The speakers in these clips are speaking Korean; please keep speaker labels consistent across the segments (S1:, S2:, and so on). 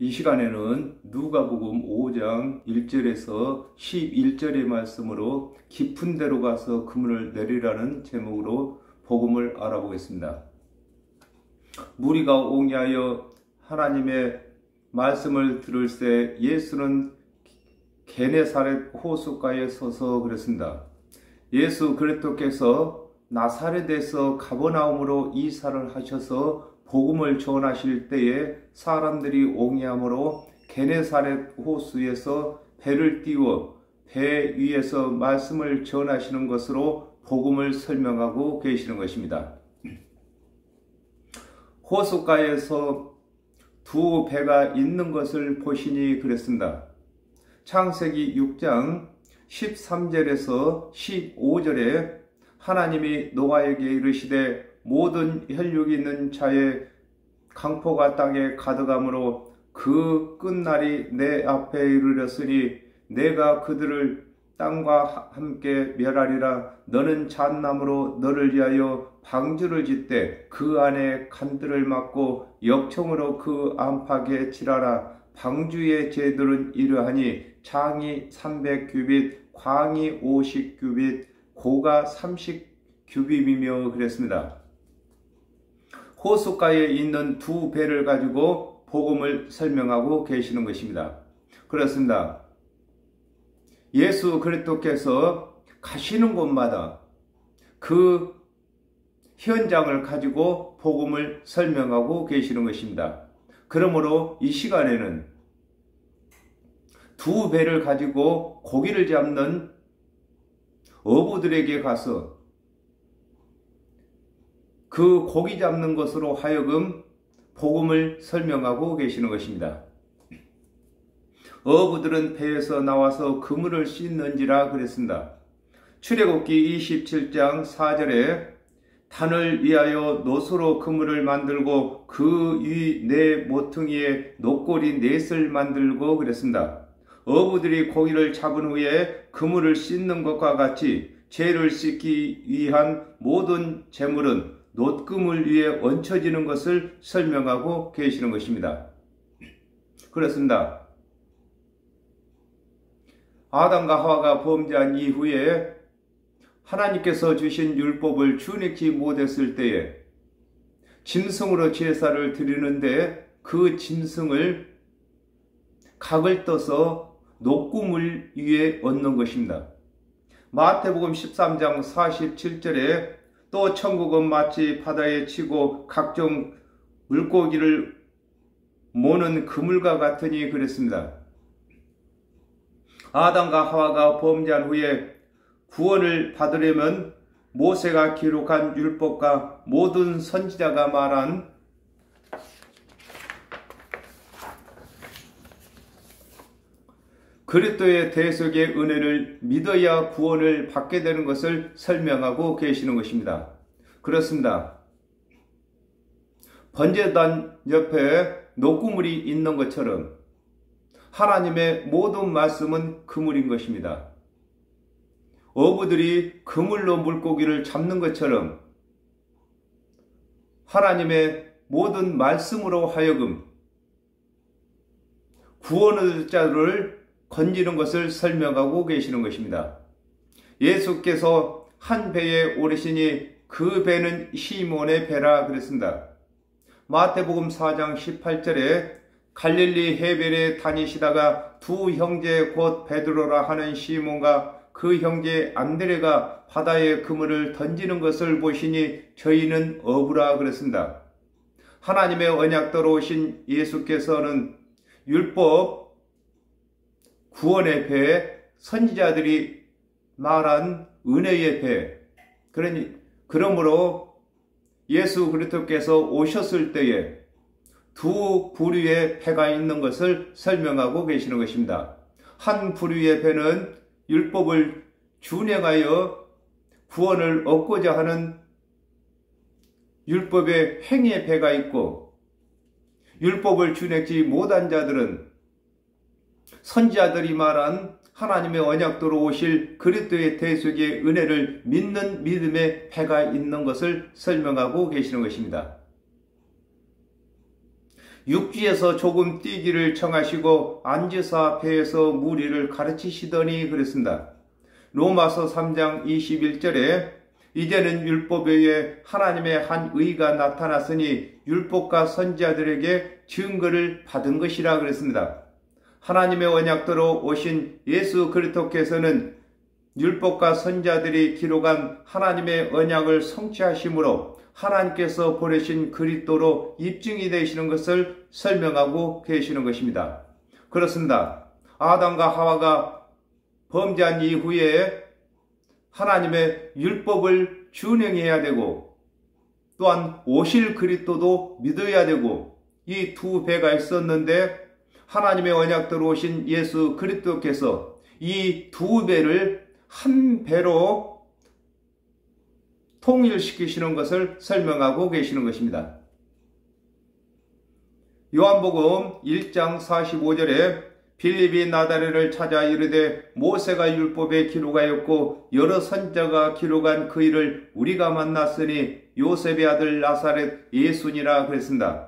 S1: 이 시간에는 누가복음 5장 1절에서 11절의 말씀으로 깊은 데로 가서 그물을 내리라는 제목으로 복음을 알아보겠습니다. 무리가 옹이하여 하나님의 말씀을 들을새 예수는 게네사렛 호숫가에 서서 그랬습니다. 예수 그리스도께서 나사렛에서 가버나움으로 이사를 하셔서 복음을 전하실 때에 사람들이 옹이함으로 게네사렛 호수에서 배를 띄워 배 위에서 말씀을 전하시는 것으로 복음을 설명하고 계시는 것입니다. 호숫가에서 두 배가 있는 것을 보시니 그랬습니다. 창세기 6장 13절에서 15절에 하나님이 노아에게 이르시되 모든 혈육이 있는 자의 강포가 땅에 가득함으로 그 끝날이 내 앞에 이르렀으니 내가 그들을 땅과 함께 멸하리라. 너는 잣나무로 너를 위하여 방주를 짓되 그 안에 간들을 막고 역청으로 그 안팎에 칠하라. 방주의 제들은 이러하니 장이 300규빗, 광이 50규빗, 고가 30규빗이며 그랬습니다. 호숫가에 있는 두 배를 가지고 복음을 설명하고 계시는 것입니다. 그렇습니다. 예수 그리스도께서 가시는 곳마다 그 현장을 가지고 복음을 설명하고 계시는 것입니다. 그러므로 이 시간에는 두 배를 가지고 고기를 잡는 어부들에게 가서 그 고기 잡는 것으로 하여금 복음을 설명하고 계시는 것입니다. 어부들은 배에서 나와서 그물을 씻는지라 그랬습니다. 출애굽기 27장 4절에 단을 위하여 노수로 그물을 만들고 그 위 네 모퉁이에 노꼬리 넷을 만들고 그랬습니다. 어부들이 고기를 잡은 후에 그물을 씻는 것과 같이 죄를 씻기 위한 모든 제물은 놋그물 위에 얹혀지는 것을 설명하고 계시는 것입니다. 그렇습니다. 아담과 하와가 범죄한 이후에 하나님께서 주신 율법을 준익지 못했을 때에 짐승으로 제사를 드리는데 그 짐승을 각을 떠서 놋그물 위에 얹는 것입니다. 마태복음 13장 47절에 또 천국은 마치 바다에 치고 각종 물고기를 모는 그물과 같으니 그랬습니다. 아담과 하와가 범죄한 후에 구원을 받으려면 모세가 기록한 율법과 모든 선지자가 말한 그리스도의 대속의 은혜를 믿어야 구원을 받게 되는 것을 설명하고 계시는 것입니다. 그렇습니다. 번제단 옆에 놋그물이 있는 것처럼 하나님의 모든 말씀은 그물인 것입니다. 어부들이 그물로 물고기를 잡는 것처럼 하나님의 모든 말씀으로 하여금 구원의 자를 건지는 것을 설명하고 계시는 것입니다. 예수께서 한 배에 오르시니 그 배는 시몬의 배라 그랬습니다. 마태복음 4장 18절에 갈릴리 해변에 다니시다가 두 형제 곧 베드로라 하는 시몬과 그 형제 안드레가 바다에 그물을 던지는 것을 보시니 저희는 어부라 그랬습니다. 하나님의 언약대로 오신 예수께서는 율법, 구원의 배, 선지자들이 말한 은혜의 배, 그러므로 예수 그리스도께서 오셨을 때에 두 부류의 배가 있는 것을 설명하고 계시는 것입니다. 한 부류의 배는 율법을 준행하여 구원을 얻고자 하는 율법의 행위의 배가 있고, 율법을 준행하지 못한 자들은 선지자들이 말한 하나님의 언약대로 오실 그리스도의 대속의 은혜를 믿는 믿음의 배가 있는 것을 설명하고 계시는 것입니다. 육지에서 조금 뛰기를 청하시고 앉으사 배에서 무리를 가르치시더니 그랬습니다. 로마서 3장 21절에 이제는 율법 외에 하나님의 한 의가 나타났으니 율법과 선지자들에게 증거를 받은 것이라 그랬습니다. 하나님의 언약대로 오신 예수 그리스도께서는 율법과 선지자들이 기록한 하나님의 언약을 성취하심으로 하나님께서 보내신 그리스도로 입증이 되시는 것을 설명하고 계시는 것입니다. 그렇습니다. 아담과 하와가 범죄한 이후에 하나님의 율법을 준행해야 되고 또한 오실 그리스도도 믿어야 되고 이 두 배가 있었는데 하나님의 언약대로 오신 예수 그리스도께서 이 두 배를 한 배로 통일시키시는 것을 설명하고 계시는 것입니다. 요한복음 1장 45절에 빌립이 나다레를 찾아 이르되 모세가 율법에 기록하였고 여러 선지자가 기록한 그 일을 우리가 만났으니 요셉의 아들 나사렛 예수니라 그랬습니다.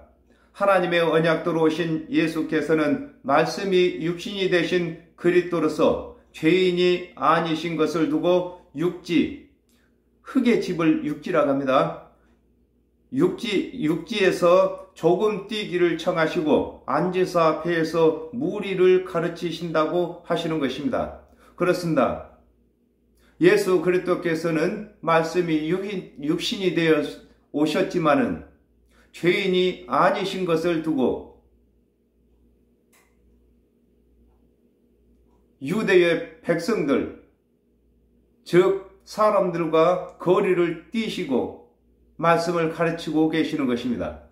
S1: 하나님의 언약대로 오신 예수께서는 말씀이 육신이 되신 그리스도로서 죄인이 아니신 것을 두고 육지, 흙의 집을 육지라고 합니다. 육지에서 조금 뛰기를 청하시고 앉으사 배에서 무리를 가르치신다고 하시는 것입니다. 그렇습니다. 예수 그리스도께서는 말씀이 육신이 되어 오셨지만은 죄인이 아니신 것을 두고 유대의 백성들, 즉 사람들과 거리를 띄시고 말씀을 가르치고 계시는 것입니다.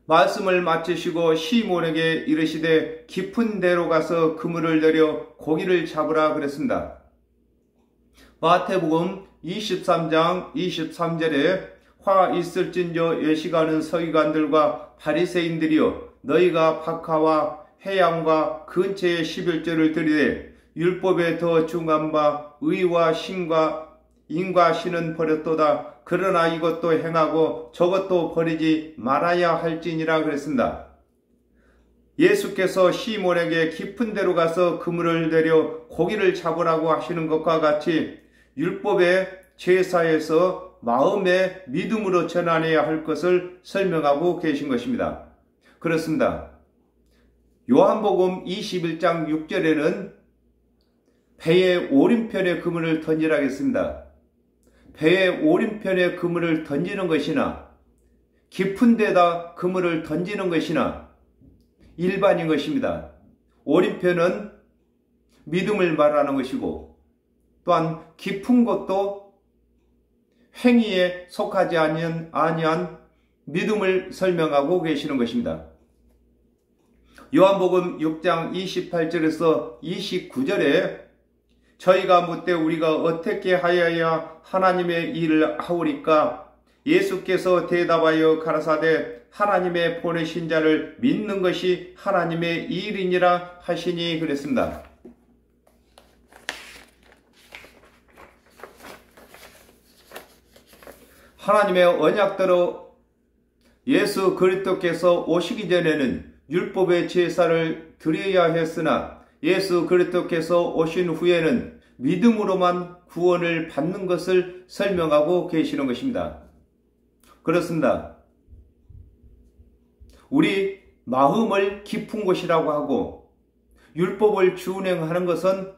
S1: 말씀을 마치시고 시몬에게 이르시되 깊은 데로 가서 그물을 내려 고기를 잡으라 그랬습니다. 마태복음 23장 23절에 화 있을진저 예식하는 서기관들과 바리새인들이여 너희가 박하와 해양과 근처의 11조를 드리되 율법에 더 중한 바 의와 신과 인과 신은 버렸도다. 그러나 이것도 행하고 저것도 버리지 말아야 할지니라 그랬습니다. 예수께서 시몬에게 깊은 데로 가서 그물을 내려 고기를 잡으라고 하시는 것과 같이 율법의 제사에서 마음의 믿음으로 전환해야 할 것을 설명하고 계신 것입니다. 그렇습니다. 요한복음 21장 6절에는 배의 오른편에 그물을 던지라 했습니다. 배의 오른편에 그물을 던지는 것이나 깊은 데다 그물을 던지는 것이나 일반인 것입니다. 오른편은 믿음을 말하는 것이고 또한 깊은 것도 행위에 속하지 아니한 믿음을 설명하고 계시는 것입니다. 요한복음 6장 28절에서 29절에 저희가 묻되 우리가 어떻게 하여야 하나님의 일을 하오리까? 예수께서 대답하여 가라사대 하나님의 보내신 자를 믿는 것이 하나님의 일이니라 하시니 그랬습니다. 하나님의 언약대로 예수 그리스도께서 오시기 전에는 율법의 제사를 드려야 했으나 예수 그리스도께서 오신 후에는 믿음으로만 구원을 받는 것을 설명하고 계시는 것입니다. 그렇습니다. 우리 마음을 깊은 곳이라고 하고 율법을 준행하는 것은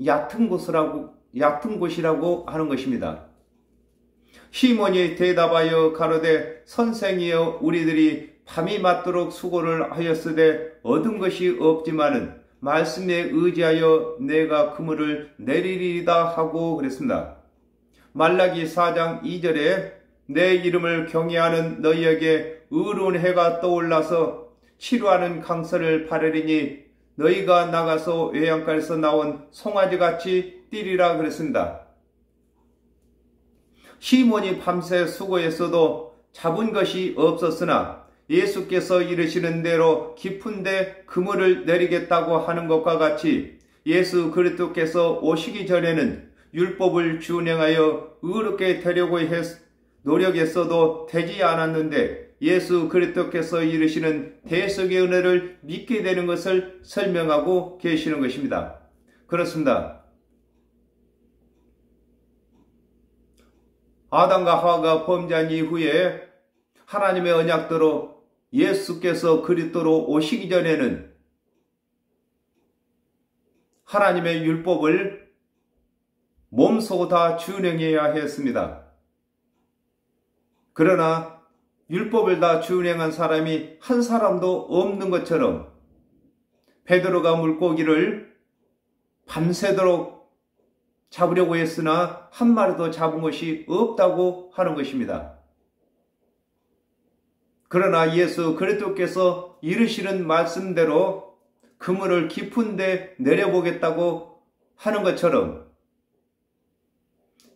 S1: 얕은 곳이라고 하는 것입니다. 시몬이 대답하여 가로되 선생이여 우리들이 밤이 맞도록 수고를 하였으되 얻은 것이 없지만은 말씀에 의지하여 내가 그물을 내리리이다 하고 그랬습니다. 말라기 4장 2절에 내 이름을 경외하는 너희에게 의로운 해가 떠올라서 치료하는 강설을 바르리니 너희가 나가서 외양간에서 나온 송아지같이 뛰리라 그랬습니다. 시몬이 밤새 수고했어도 잡은 것이 없었으나 예수께서 이르시는 대로 깊은 데 그물을 내리겠다고 하는 것과 같이 예수 그리스도께서 오시기 전에는 율법을 준행하여 의롭게 되려고 노력했어도 되지 않았는데 예수 그리스도께서 이르시는 대속의 은혜를 믿게 되는 것을 설명하고 계시는 것입니다. 그렇습니다. 아담과 하와가 범죄한 이후에 하나님의 언약대로 예수께서 그리스도로 오시기 전에는 하나님의 율법을 몸소 다 준행해야 했습니다. 그러나 율법을 다 준행한 사람이 한 사람도 없는 것처럼 베드로가 물고기를 밤새도록 잡으려고 했으나 한 마리도 잡은 것이 없다고 하는 것입니다. 그러나 예수 그리스도께서 이르시는 말씀대로 그물을 깊은 데 내려보겠다고 하는 것처럼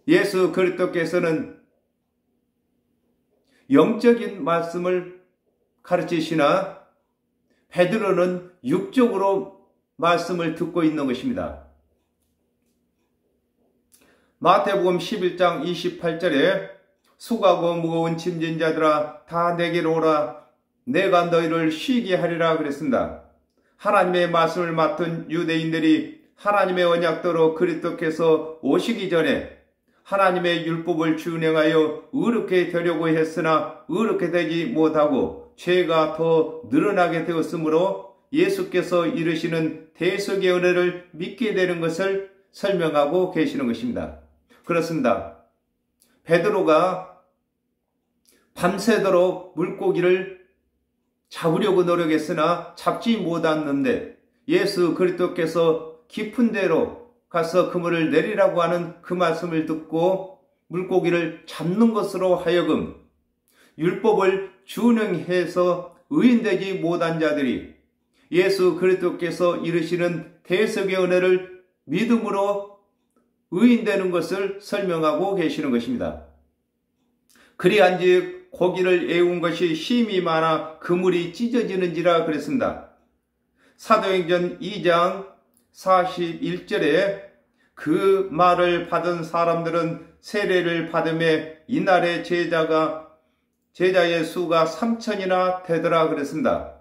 S1: 예수 그리스도께서는 영적인 말씀을 가르치시나 베드로는 육적으로 말씀을 듣고 있는 것입니다. 마태복음 11장 28절에 수고하고 무거운 짐진 자들아 다 내게로 오라 내가 너희를 쉬게 하리라 그랬습니다. 하나님의 말씀을 맡은 유대인들이 하나님의 언약대로 그리스도께서 오시기 전에 하나님의 율법을 준행하여 의롭게 되려고 했으나 의롭게 되지 못하고 죄가 더 늘어나게 되었으므로 예수께서 이르시는 대속의 은혜를 믿게 되는 것을 설명하고 계시는 것입니다. 그렇습니다. 베드로가 밤새도록 물고기를 잡으려고 노력했으나 잡지 못했는데 예수 그리스도께서 깊은 데로 가서 그물을 내리라고 하는 그 말씀을 듣고 물고기를 잡는 것으로 하여금 율법을 준행해서 의인되지 못한 자들이 예수 그리스도께서 이르시는 대속의 은혜를 믿음으로 의인되는 것을 설명하고 계시는 것입니다. 그리한즉 고기를 애운 것이 심히 많아 그물이 찢어지는지라 그랬습니다. 사도행전 2장 41절에 그 말을 받은 사람들은 세례를 받음에 이날의 제자의 수가 3,000이나 되더라 그랬습니다.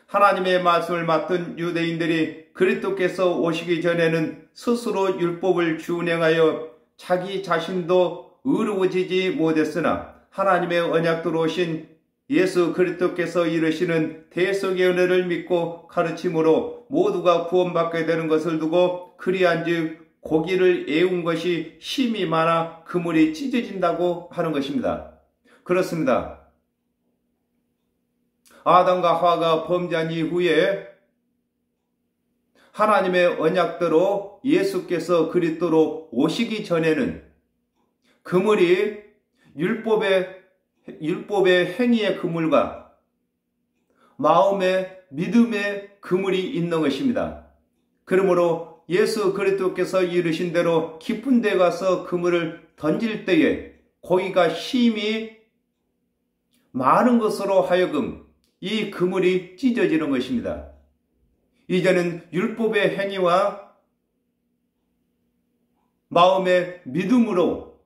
S1: 하나님의 말씀을 맡은 유대인들이 그리스도께서 오시기 전에는 스스로 율법을 준행하여 자기 자신도 의로워지지 못했으나 하나님의 언약대로 오신 예수 그리스도께서 이르시는 대속의 은혜를 믿고 가르침으로 모두가 구원받게 되는 것을 두고 그리한즉 고기를 애운 것이 심히 많아 그물이 찢어진다고 하는 것입니다. 그렇습니다. 아담과 하와가 범죄한 이후에 하나님의 언약대로 예수께서 그리스도로 오시기 전에는 그물이 율법의 행위의 그물과 마음의 믿음의 그물이 있는 것입니다. 그러므로 예수 그리스도께서 이르신 대로 깊은 데 가서 그물을 던질 때에 고기가 힘이 많은 것으로 하여금 이 그물이 찢어지는 것입니다. 이제는 율법의 행위와 마음의 믿음으로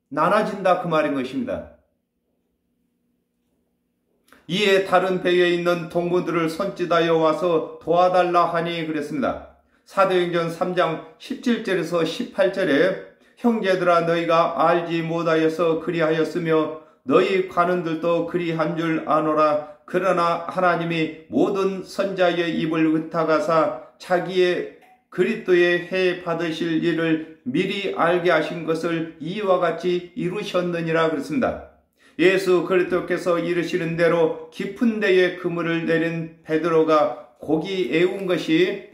S1: 나눠진다 그 말인 것입니다. 이에 다른 배에 있는 동무들을 손짓하여 와서 도와달라 하니 그랬습니다. 사도행전 3장 17절에서 18절에 형제들아 너희가 알지 못하여서 그리하였으며 너희 관원들도 그리한 줄 아노라. 그러나 하나님이 모든 선자의 입을 의탁하사 자기의 그리스도의 해 받으실 일을 미리 알게 하신 것을 이와 같이 이루셨느니라 그랬습니다. 예수 그리스도께서 이르시는 대로 깊은 데에 그물을 내린 베드로가 고기 애운 것이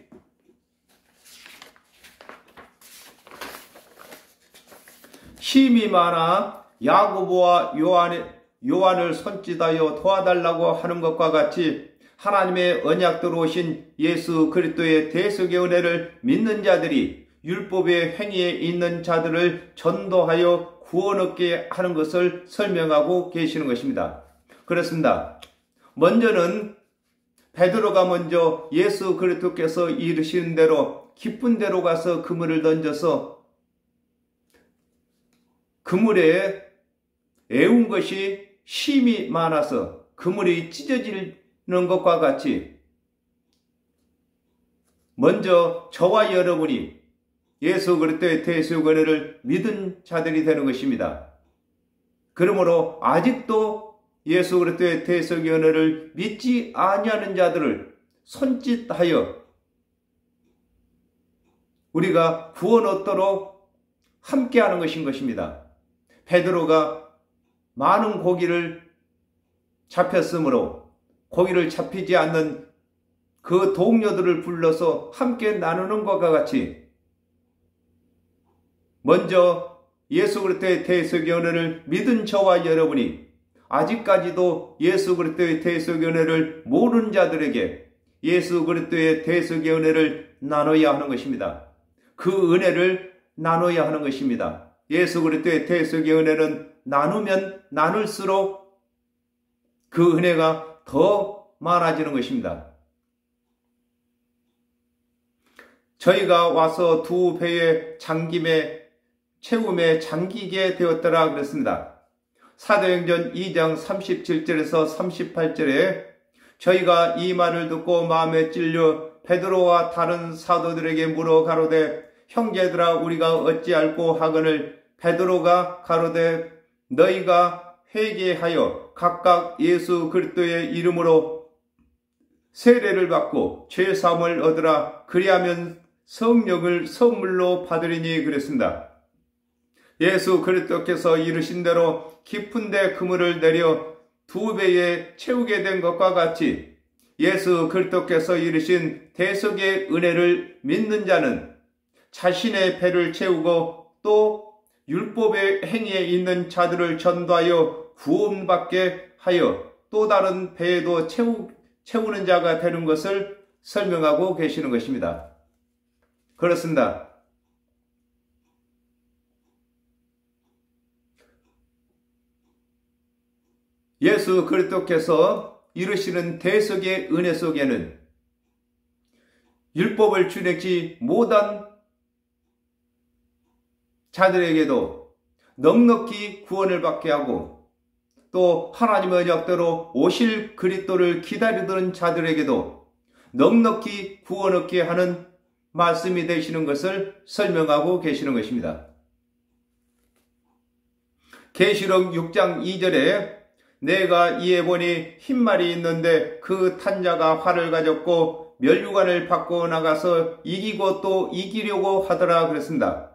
S1: 힘이 많아 야고보와 요한을 손짓하여 도와달라고 하는 것과 같이 하나님의 언약대로 오신 예수 그리스도의 대속의 은혜를 믿는 자들이 율법의 행위에 있는 자들을 전도하여 구원 얻게 하는 것을 설명하고 계시는 것입니다. 그렇습니다. 먼저는 베드로가 먼저 예수 그리스도께서 이르시는 대로 깊은 데로 가서 그물을 던져서 그물에 애운 것이 힘이 많아서 그물이 찢어지는 것과 같이 먼저 저와 여러분이 예수 그리스도의 대속의 은혜를 믿은 자들이 되는 것입니다. 그러므로 아직도 예수 그리스도의 대속의 은혜를 믿지 아니하는 자들을 손짓하여 우리가 구원 얻도록 함께하는 것인 것입니다. 베드로가 많은 고기를 잡혔으므로 고기를 잡히지 않는 그 동료들을 불러서 함께 나누는 것과 같이 먼저 예수 그리스도의 대속의 은혜를 믿은 저와 여러분이 아직까지도 예수 그리스도의 대속의 은혜를 모르는 자들에게 예수 그리스도의 대속의 은혜를 나눠야 하는 것입니다. 그 은혜를 나눠야 하는 것입니다. 예수 그리스도의 대속의 은혜는 나누면 나눌수록 그 은혜가 더 많아지는 것입니다. 저희가 와서 두 배의 장김에 채움에 잠기게 되었더라 그랬습니다. 사도행전 2장 37절에서 38절에 저희가 이 말을 듣고 마음에 찔려 베드로와 다른 사도들에게 물어 가로되 형제들아 우리가 어찌 알고 하거늘 베드로가 가로되 너희가 회개하여 각각 예수 그리스도의 이름으로 세례를 받고 죄 사함을 얻으라 그리하면 성령을 선물로 받으리니 그랬습니다. 예수 그리스도께서 이르신 대로 깊은 데 그물을 내려 두 배에 채우게 된 것과 같이 예수 그리스도께서 이르신 대속의 은혜를 믿는 자는 자신의 배를 채우고 또 율법의 행위에 있는 자들을 전도하여 구원받게 하여 또 다른 배에도 채우는 자가 되는 것을 설명하고 계시는 것입니다. 그렇습니다. 예수 그리스도께서 이루시는 대속의 은혜 속에는 율법을 준행치 못한 자들에게도 넉넉히 구원을 받게 하고 또 하나님의 언약대로 오실 그리스도를 기다리던 자들에게도 넉넉히 구원 얻게 하는 말씀이 되시는 것을 설명하고 계시는 것입니다. 계시록 6장 2절에 내가 이에 보니 흰말이 있는데 그 탄자가 활을 가졌고 멸류관을 받고 나가서 이기고 또 이기려고 하더라 그랬습니다.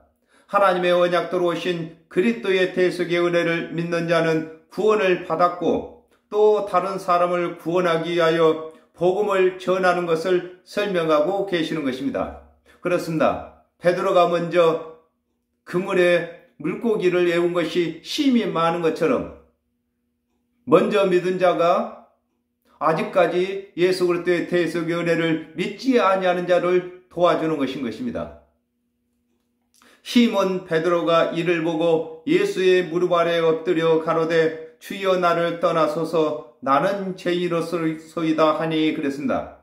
S1: 하나님의 언약대로 오신 그리스도의 대속의 은혜를 믿는 자는 구원을 받았고 또 다른 사람을 구원하기 위하여 복음을 전하는 것을 설명하고 계시는 것입니다. 그렇습니다. 베드로가 먼저 그물에 물고기를 애운 것이 힘이 많은 것처럼 먼저 믿은 자가 아직까지 예수 그리스도의 대속의 은혜를 믿지 아니하는 자를 도와주는 것인 것입니다. 시몬 베드로가 이를 보고 예수의 무릎 아래 엎드려 가로되 주여 나를 떠나소서 나는 죄인으로소이다 하니 그랬습니다.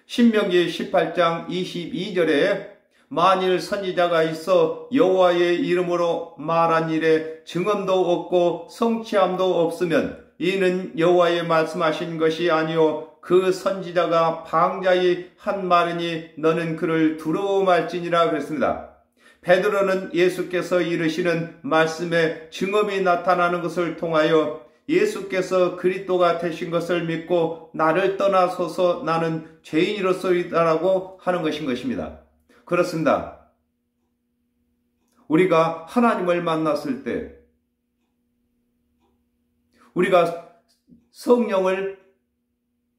S1: 신명기 18장 22절에 만일 선지자가 있어 여호와의 이름으로 말한 일에 증언도 없고 성취함도 없으면 이는 여호와의 말씀하신 것이 아니요 그 선지자가 방자히 한 말이니 너는 그를 두려워할지니라 그랬습니다. 베드로는 예수께서 이르시는 말씀에 증언이 나타나는 것을 통하여 예수께서 그리스도가 되신 것을 믿고 나를 떠나소서 나는 죄인으로서이다라고 하는 것인 것입니다. 그렇습니다. 우리가 하나님을 만났을 때 우리가 성령을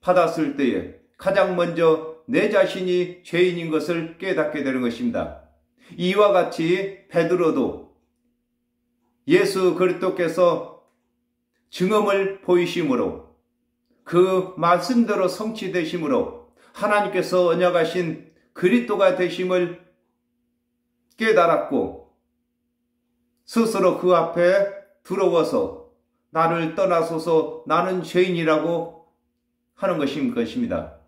S1: 받았을 때에 가장 먼저 내 자신이 죄인인 것을 깨닫게 되는 것입니다. 이와 같이 베드로도 예수 그리스도께서 증언을 보이심으로 그 말씀대로 성취되심으로 하나님께서 언약하신 그리스도가 되심을 깨달았고 스스로 그 앞에 두려워서 나를 떠나소서 나는 죄인이라고 하는 것입니다.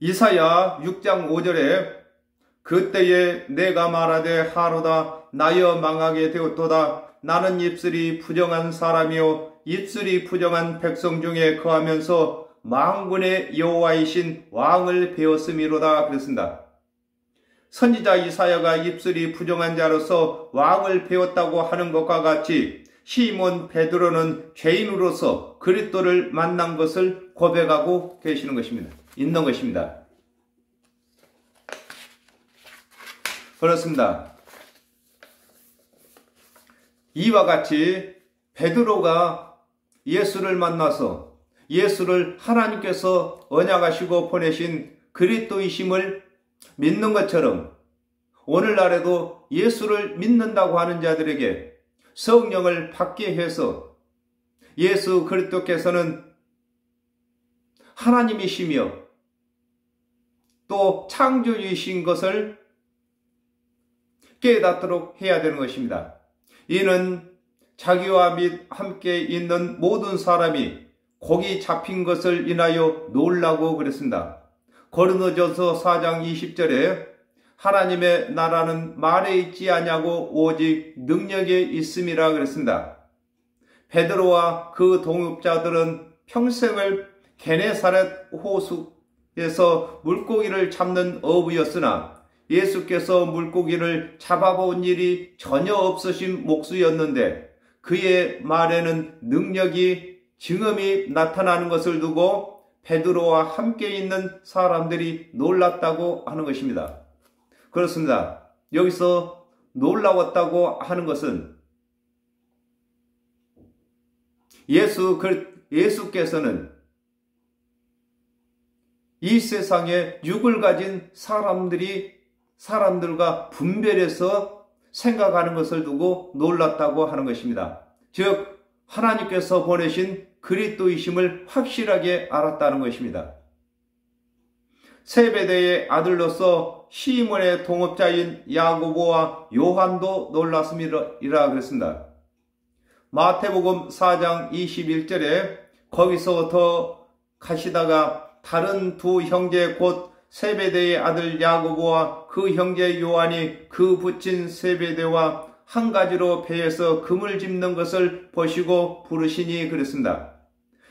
S1: 이사야 6장 5절에 그때에 내가 말하되 하로다 나여 망하게 되었도다 나는 입술이 부정한 사람이요 입술이 부정한 백성 중에 거하면서 만군의 여호와이신 왕을 배웠음이로다 그랬습니다. 선지자 이사야가 입술이 부정한 자로서 왕을 배웠다고 하는 것과 같이 시몬 베드로는 죄인으로서 그리스도를 만난 것을 고백하고 계시는 것입니다. 있는 것입니다. 그렇습니다. 이와 같이 베드로가 예수를 만나서 예수를 하나님께서 언약하시고 보내신 그리스도이심을 믿는 것처럼 오늘날에도 예수를 믿는다고 하는 자들에게 성령을 받게 해서 예수 그리스도께서는 하나님이시며 또 창조주이신 것을 깨닫도록 해야 되는 것입니다. 이는 자기와 함께 있는 모든 사람이 곡이 잡힌 것을 인하여 놀라고 그랬습니다. 고린도전서 4장 20절에 하나님의 나라는 말에 있지 아니하고 오직 능력에 있음이라 그랬습니다. 베드로와 그 동업자들은 평생을 게네사렛 호수에서 물고기를 잡는 어부였으나 예수께서 물고기를 잡아본 일이 전혀 없으신 목수였는데 그의 말에는 능력이 증언이 나타나는 것을 두고 베드로와 함께 있는 사람들이 놀랐다고 하는 것입니다. 그렇습니다. 여기서 놀라웠다고 하는 것은 예수께서는 이 세상에 육을 가진 사람들과 분별해서 생각하는 것을 두고 놀랐다고 하는 것입니다. 즉 하나님께서 보내신 그리스도이심을 확실하게 알았다는 것입니다. 세베대의 아들로서 시몬의 동업자인 야고보와 요한도 놀랐음이라 그랬습니다. 마태복음 4장 21절에 거기서 더 가시다가 다른 두 형제 곧 세베대의 아들 야고보와 그 형제 요한이 그 붙인 세베대와 한 가지로 배에서 금을 짚는 것을 보시고 부르시니 그랬습니다.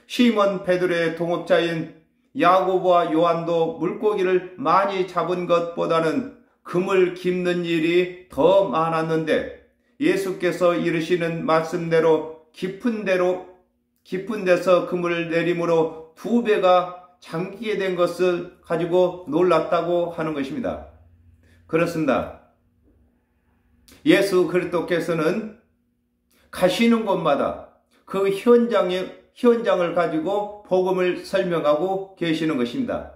S1: 시몬 베드로의 동업자인 야고보와 요한도 물고기를 많이 잡은 것보다는 금을 깁는 일이 더 많았는데 예수께서 이르시는 말씀대로 깊은 데서 금을 내림으로 2배가 잠기게 된 것을 가지고 놀랐다고 하는 것입니다. 그렇습니다. 예수 그리스도께서는 가시는 곳마다 그 현장을 가지고 복음을 설명하고 계시는 것입니다.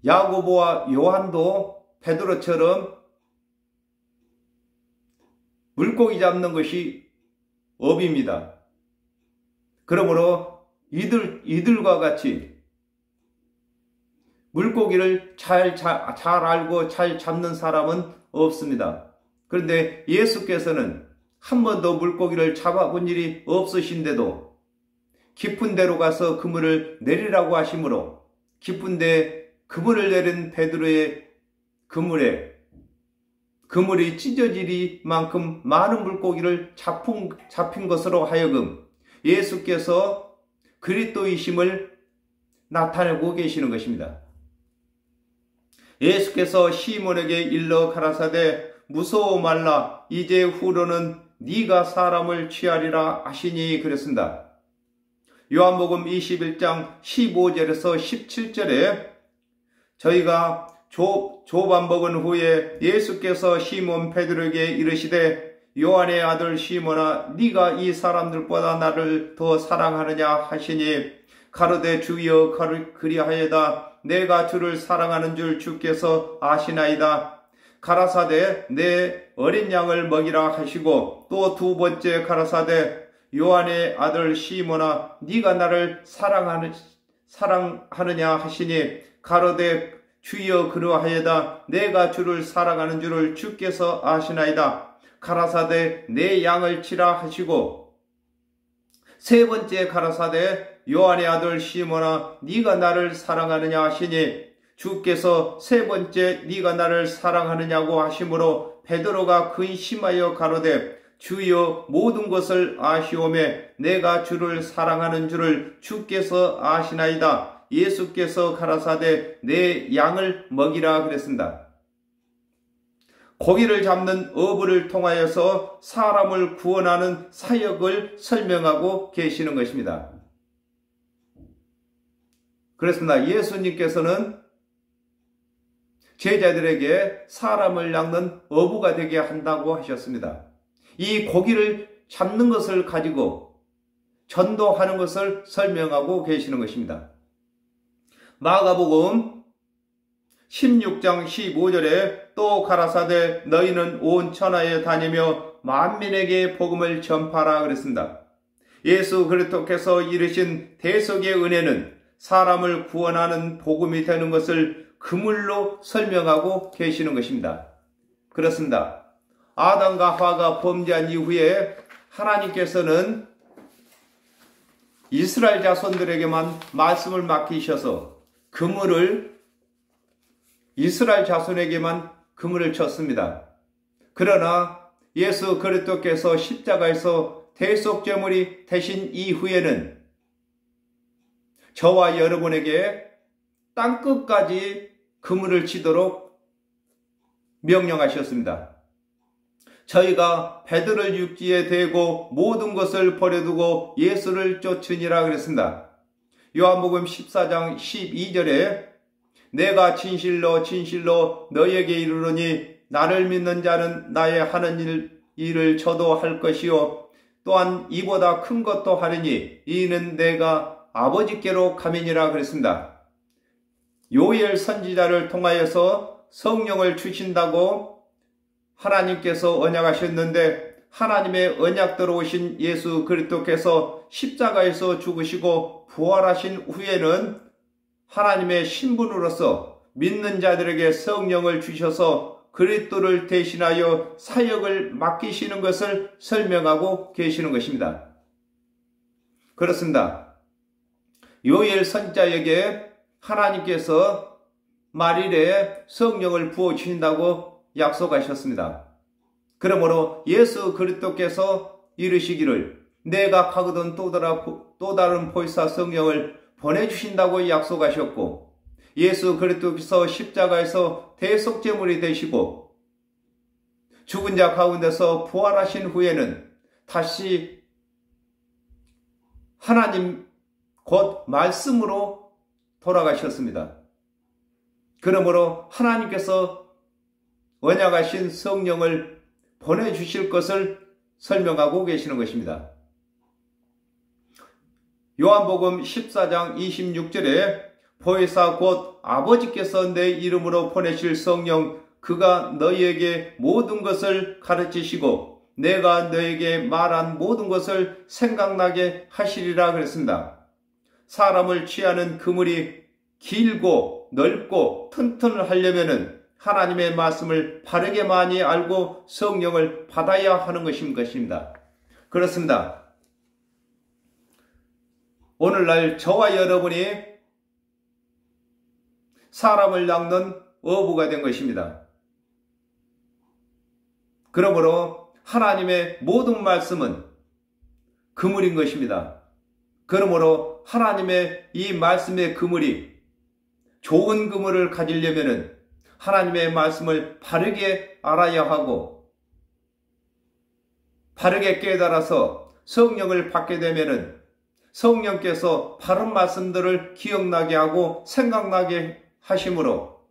S1: 야고보와 요한도 베드로처럼 물고기 잡는 것이 업입니다. 그러므로 이들과 같이 물고기를 잘 알고 잘 잡는 사람은 없습니다. 그런데 예수께서는 한 번도 물고기를 잡아본 일이 없으신데도 깊은 데로 가서 그물을 내리라고 하시므로 깊은 데 그물을 내린 베드로의 그물이 찢어지리만큼 많은 물고기를 잡힌 것으로 하여금 예수께서 그리스도이심을 나타내고 계시는 것입니다. 예수께서 시몬에게 일러 가라사대 무서워 말라 이제 후로는 네가 사람을 취하리라 하시니 그랬습니다. 요한복음 21장 15절에서 17절에 저희가 조반 먹은 후에 예수께서 시몬 베드로에게 이르시되 요한의 아들 시몬아 네가 이 사람들보다 나를 더 사랑하느냐 하시니 가로되 주여 그리하여다 내가 주를 사랑하는 줄 주께서 아시나이다. 가라사대 내 어린 양을 먹이라 하시고 또 2번째 가라사대 요한의 아들 시몬아 네가 나를 사랑하느냐 하시니 가로되 주여 그러하여다 내가 주를 사랑하는 줄을 주께서 아시나이다. 가라사대 내 양을 치라 하시고 3번째 가라사대 요한의 아들 시몬아 네가 나를 사랑하느냐 하시니 주께서 3번째 네가 나를 사랑하느냐고 하심으로 베드로가 근심하여 가로되 주여 모든 것을 아시오매 내가 주를 사랑하는 줄을 주께서 아시나이다. 예수께서 가라사대 내 양을 먹이라 그랬습니다. 고기를 잡는 어부를 통하여서 사람을 구원하는 사역을 설명하고 계시는 것입니다. 그렇습니다. 예수님께서는 제자들에게 사람을 낚는 어부가 되게 한다고 하셨습니다. 이 고기를 잡는 것을 가지고 전도하는 것을 설명하고 계시는 것입니다. 마가복음 16장 15절에 또 가라사대 너희는 온 천하에 다니며 만민에게 복음을 전파하라 그랬습니다. 예수 그리스도께서 이르신 대속의 은혜는 사람을 구원하는 복음이 되는 것을 그물로 설명하고 계시는 것입니다. 그렇습니다. 아담과 하와가 범죄한 이후에 하나님께서는 이스라엘 자손들에게만 말씀을 맡기셔서 그물을 이스라엘 자손에게만 그물을 쳤습니다. 그러나 예수 그리스도께서 십자가에서 대속제물이 되신 이후에는 저와 여러분에게 땅끝까지 그물을 치도록 명령하셨습니다. 저희가 배들을 육지에 대고 모든 것을 버려두고 예수를 쫓으니라 그랬습니다. 요한복음 14장 12절에 내가 진실로 진실로 너희에게 이르노니 나를 믿는 자는 나의 하는 일을 저도 할 것이요 또한 이보다 큰 것도 하리니 이는 내가 아버지께로 가미니라 그랬습니다. 요엘 선지자를 통하여서 성령을 주신다고 하나님께서 언약하셨는데 하나님의 언약대로 오신 예수 그리스도께서 십자가에서 죽으시고 부활하신 후에는 하나님의 신분으로서 믿는 자들에게 성령을 주셔서 그리스도를 대신하여 사역을 맡기시는 것을 설명하고 계시는 것입니다. 그렇습니다. 요엘 선지자에게 하나님께서 말일에 성령을 부어주신다고 약속하셨습니다. 그러므로 예수 그리스도께서 이르시기를 내가 가거든 또 다른 보혜사 성령을 보내주신다고 약속하셨고 예수 그리스도께서 십자가에서 대속제물이 되시고 죽은 자 가운데서 부활하신 후에는 다시 하나님 곧 말씀으로 돌아가셨습니다. 그러므로 하나님께서 언약하신 성령을 보내주실 것을 설명하고 계시는 것입니다. 요한복음 14장 26절에 보혜사 곧 아버지께서 내 이름으로 보내실 성령 그가 너희에게 모든 것을 가르치시고 내가 너희에게 말한 모든 것을 생각나게 하시리라 그랬습니다. 사람을 취하는 그물이 길고 넓고 튼튼하려면은 하나님의 말씀을 바르게 많이 알고 성령을 받아야 하는 것입니다. 그렇습니다. 오늘날 저와 여러분이 사람을 낚는 어부가 된 것입니다. 그러므로 하나님의 모든 말씀은 그물인 것입니다. 그러므로 하나님의 이 말씀의 그물이 좋은 그물을 가지려면은 하나님의 말씀을 바르게 알아야 하고 바르게 깨달아서 성령을 받게 되면은 성령께서 바른 말씀들을 기억나게 하고 생각나게 하심으로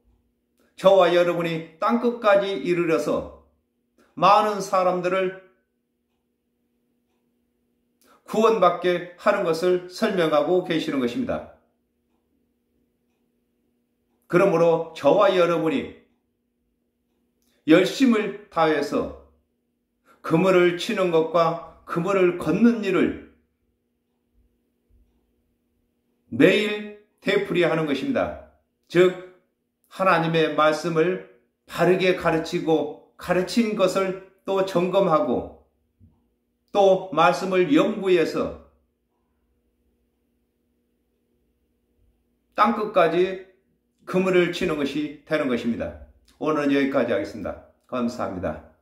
S1: 저와 여러분이 땅끝까지 이르러서 많은 사람들을 구원받게 하는 것을 설명하고 계시는 것입니다. 그러므로 저와 여러분이 열심을 다해서 그물을 치는 것과 그물을 걷는 일을 매일 되풀이하는 것입니다. 즉 하나님의 말씀을 바르게 가르치고 가르친 것을 또 점검하고 또 말씀을 연구해서 땅끝까지 그물을 치는 것이 되는 것입니다. 오늘은 여기까지 하겠습니다. 감사합니다.